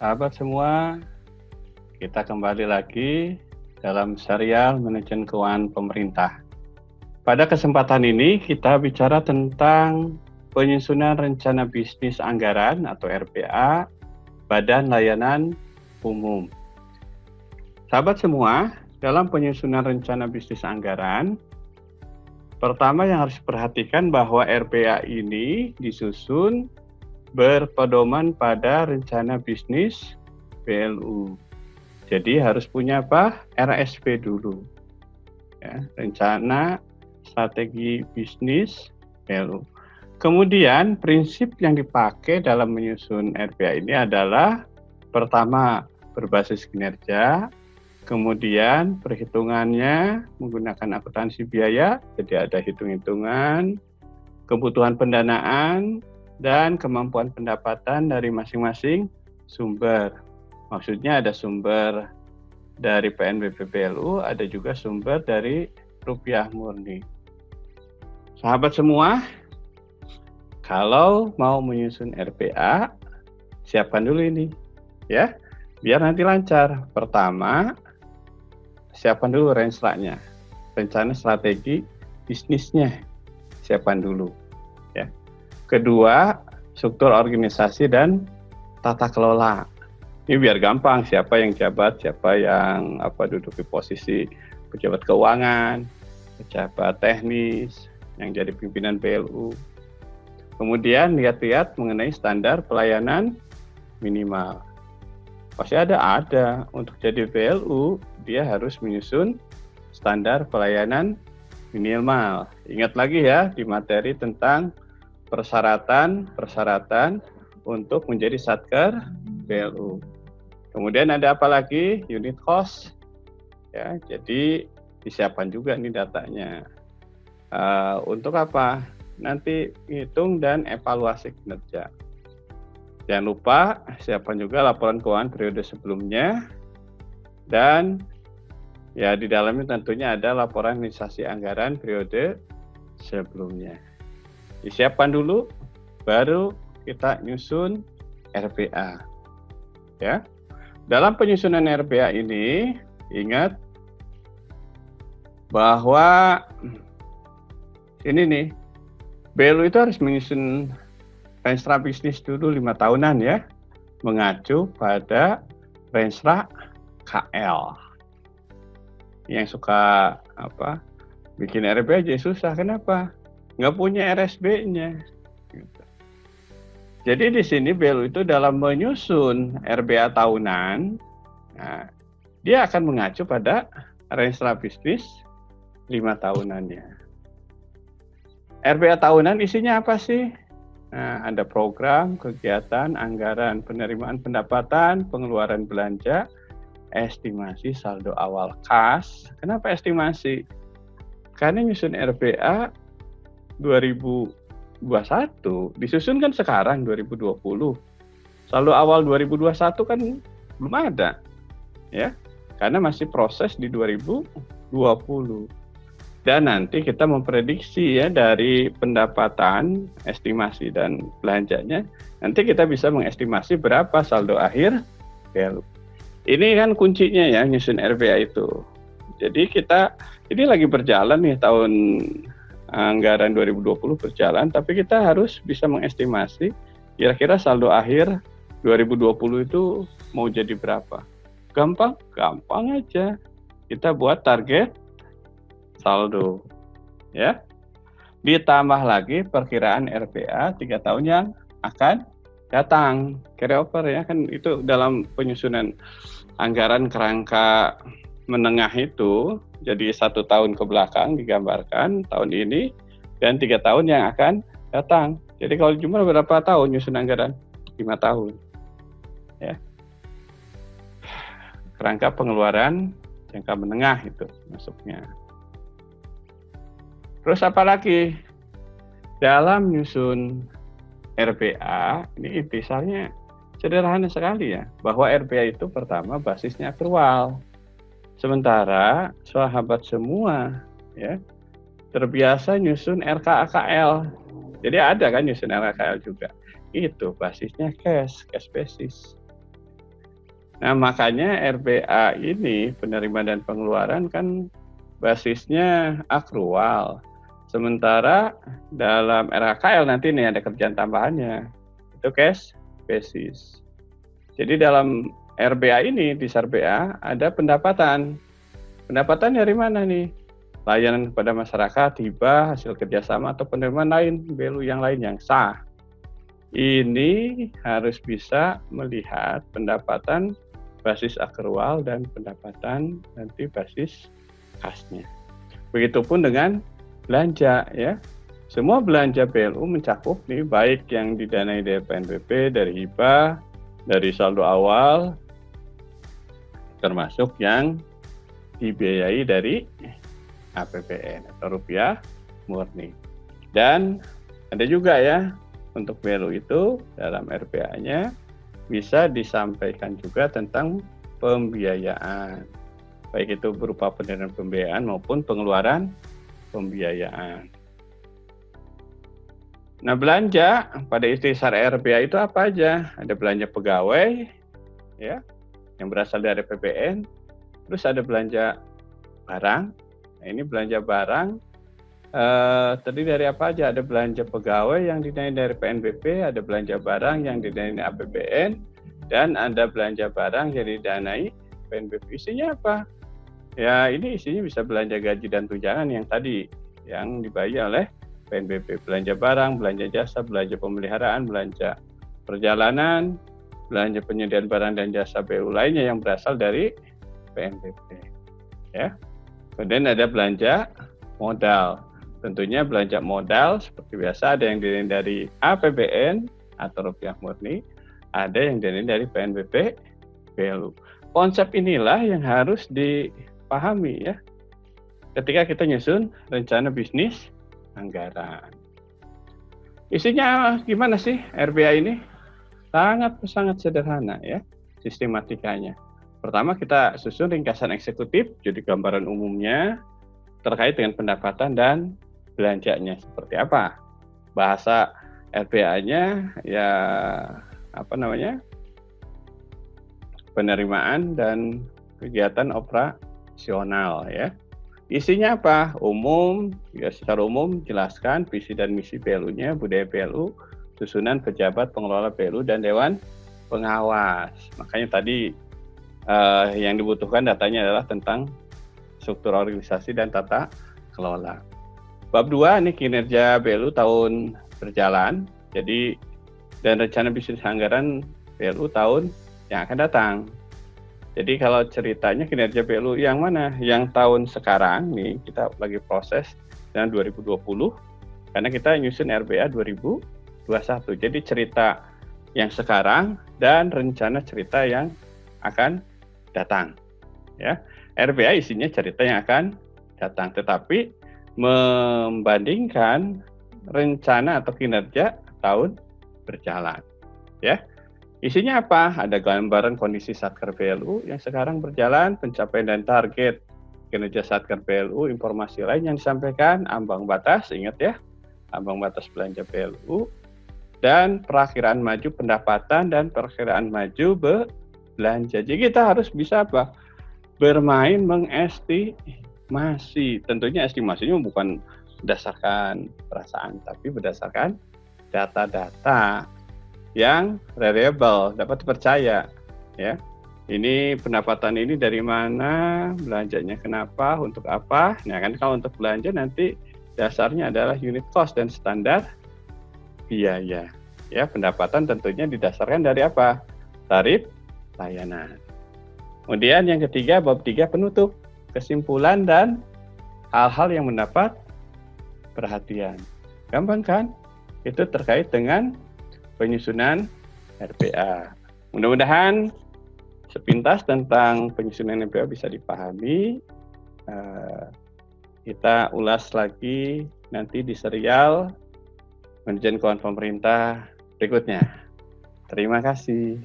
Sahabat semua, kita kembali lagi dalam serial Manajemen Keuangan Pemerintah. Pada kesempatan ini kita bicara tentang penyusunan rencana bisnis anggaran atau RPA Badan Layanan Umum. Sahabat semua, dalam penyusunan rencana bisnis anggaran, pertama yang harus diperhatikan bahwa RPA ini disusun berpedoman pada rencana bisnis BLU. Jadi harus punya apa? RSP dulu. Ya, rencana strategi bisnis BLU. Kemudian prinsip yang dipakai dalam menyusun RPA ini adalah pertama berbasis kinerja, kemudian perhitungannya menggunakan akuntansi biaya, jadi ada hitung-hitungan, kebutuhan pendanaan, dan kemampuan pendapatan dari masing-masing sumber. Maksudnya ada sumber dari PNBP BLU, ada juga sumber dari rupiah murni. Sahabat semua, kalau mau menyusun RPA, siapkan dulu ini, ya, biar nanti lancar. Pertama, siapkan dulu rencana strategi bisnisnya, siapkan dulu. Ya. Kedua, struktur organisasi dan tata kelola. Ini biar gampang, siapa yang jabat, siapa yang duduk di posisi pejabat keuangan, pejabat teknis, yang jadi pimpinan BLU. Kemudian lihat-lihat mengenai standar pelayanan minimal. Pasti ada. Untuk jadi BLU, dia harus menyusun standar pelayanan minimal. Ingat lagi ya di materi tentang persyaratan untuk menjadi Satker BLU. Kemudian ada apa lagi? Unit cost. Ya, jadi disiapkan juga nih datanya. Untuk apa? Nanti hitung dan evaluasi kinerja. Jangan lupa siapkan juga laporan keuangan periode sebelumnya, dan ya di dalamnya tentunya ada laporan administrasi anggaran periode sebelumnya. Disiapkan dulu, baru kita nyusun RPA. Ya. Dalam penyusunan RPA ini, ingat bahwa ini nih, BLU itu harus menyusun renstra bisnis dulu 5 tahunan ya, mengacu pada renstra KL. Yang suka bikin RPA aja susah, kenapa? Nggak punya RSB-nya. Gitu. Jadi di sini BLU itu dalam menyusun RPA tahunan, nah, dia akan mengacu pada renstra bisnis 5 tahunannya. RPA tahunan isinya apa sih? Nah, ada program, kegiatan, anggaran, penerimaan pendapatan, pengeluaran belanja, estimasi saldo awal kas. Kenapa estimasi? Karena nyusun RPA 2021 disusun kan sekarang 2020. Saldo awal 2021 kan belum ada. Ya. Karena masih proses di 2020. Dan nanti kita memprediksi ya dari pendapatan, estimasi dan belanjanya, nanti kita bisa mengestimasi berapa saldo akhir BLU. Ini kan kuncinya ya nyusun RPA itu. Jadi ini lagi berjalan nih, tahun anggaran 2020 berjalan, tapi kita harus bisa mengestimasi kira-kira saldo akhir 2020 itu mau jadi berapa. Gampang aja. Kita buat target saldo, ya. Ditambah lagi perkiraan RPA 3 tahun yang akan datang, carryover ya, kan itu dalam penyusunan anggaran kerangka menengah itu, jadi 1 tahun ke belakang digambarkan tahun ini dan 3 tahun yang akan datang. Jadi kalau jumlah berapa tahun nyusun anggaran? 5 tahun, ya. Kerangka pengeluaran jangka menengah itu masuknya. Terus apa lagi? Dalam nyusun RPA, ini intisalnya sederhana sekali ya, bahwa RPA itu pertama basisnya akrual. Sementara sahabat semua ya terbiasa nyusun RKAKL. Jadi ada kan nyusun RKAKL juga. Itu basisnya cash basis. Nah, makanya RBA ini penerimaan dan pengeluaran kan basisnya akrual. Sementara dalam RHKL nanti nih ada kerjaan tambahannya, itu cash basis. Jadi dalam RBA ini, di SARBA ada pendapatan. Pendapatan dari mana nih? Layanan kepada masyarakat, hibah, hasil kerjasama, atau penerimaan lain, value yang lain yang sah. Ini harus bisa melihat pendapatan basis akrual dan pendapatan nanti basis kasnya. Begitupun dengan belanja ya. Semua belanja BLU mencakup nih baik yang didanai dari PNBP, dari hibah, dari saldo awal, termasuk yang dibiayai dari APBN atau rupiah murni. Dan ada juga ya untuk BLU itu dalam RPA-nya bisa disampaikan juga tentang pembiayaan. Baik itu berupa penerimaan pembiayaan maupun pengeluaran pembiayaan. Nah, belanja pada ikhtisar RPA itu apa aja? Ada belanja pegawai ya yang berasal dari APBN, terus ada belanja barang. Nah, ini belanja barang terdiri dari apa aja? Ada belanja pegawai yang didanai dari PNBP, ada belanja barang yang didanai APBN, dan ada belanja barang yang didanai PNBP. Isinya apa? Ya, ini isinya bisa belanja gaji dan tunjangan yang tadi yang dibayar oleh PNBP. Belanja barang, belanja jasa, belanja pemeliharaan, belanja perjalanan, belanja penyediaan barang dan jasa BU lainnya yang berasal dari PNBP. Ya. Kemudian ada belanja modal. Tentunya belanja modal seperti biasa ada yang didanai dari APBN atau rupiah murni, ada yang didanai dari PNBP BLU. Konsep inilah yang harus dipahami ya ketika kita nyusun rencana bisnis anggaran. Isinya gimana sih RBA ini? Sangat sederhana ya sistematikanya. Pertama kita susun ringkasan eksekutif, jadi gambaran umumnya terkait dengan pendapatan dan belanjanya seperti apa. Bahasa RBA-nya ya penerimaan dan kegiatan operasional ya. Isinya apa? Umum, ya secara umum jelaskan visi dan misi BLU-nya, budaya BLU, susunan pejabat pengelola BLU dan dewan pengawas. Makanya tadi yang dibutuhkan datanya adalah tentang struktur organisasi dan tata kelola. Bab 2 ini kinerja BLU tahun berjalan. Jadi dan rencana bisnis anggaran BLU tahun yang akan datang. Jadi kalau ceritanya kinerja BLU yang mana? Yang tahun sekarang nih kita lagi proses dengan 2020 karena kita nyusun RBA 2021. Jadi cerita yang sekarang dan rencana cerita yang akan datang. Ya. RBA isinya cerita yang akan datang, tetapi membandingkan rencana atau kinerja tahun berjalan. Ya. Isinya apa? Ada gambaran kondisi Satker BLU yang sekarang berjalan, pencapaian dan target kinerja Satker BLU, informasi lain yang disampaikan, ambang batas, ingat ya, ambang batas belanja BLU, dan perakiraan maju pendapatan dan perakiraan maju belanja. Jadi kita harus bisa apa? Bermain mengestimasi. Tentunya estimasinya bukan berdasarkan perasaan, tapi berdasarkan data-data yang reliable, dapat dipercaya ya. Ini pendapatan ini dari mana, belanjanya kenapa, untuk apa. Nah kan kalau untuk belanja nanti dasarnya adalah unit cost dan standar biaya. Ya, pendapatan tentunya didasarkan dari apa? Tarif layanan. Kemudian yang ketiga, bab 3 penutup, kesimpulan dan hal-hal yang mendapat perhatian. Gampang kan? Itu terkait dengan penyusunan RPA. Mudah-mudahan sepintas tentang penyusunan RPA bisa dipahami. Kita ulas lagi nanti di serial Manajemen Keuangan Pemerintah berikutnya. Terima kasih.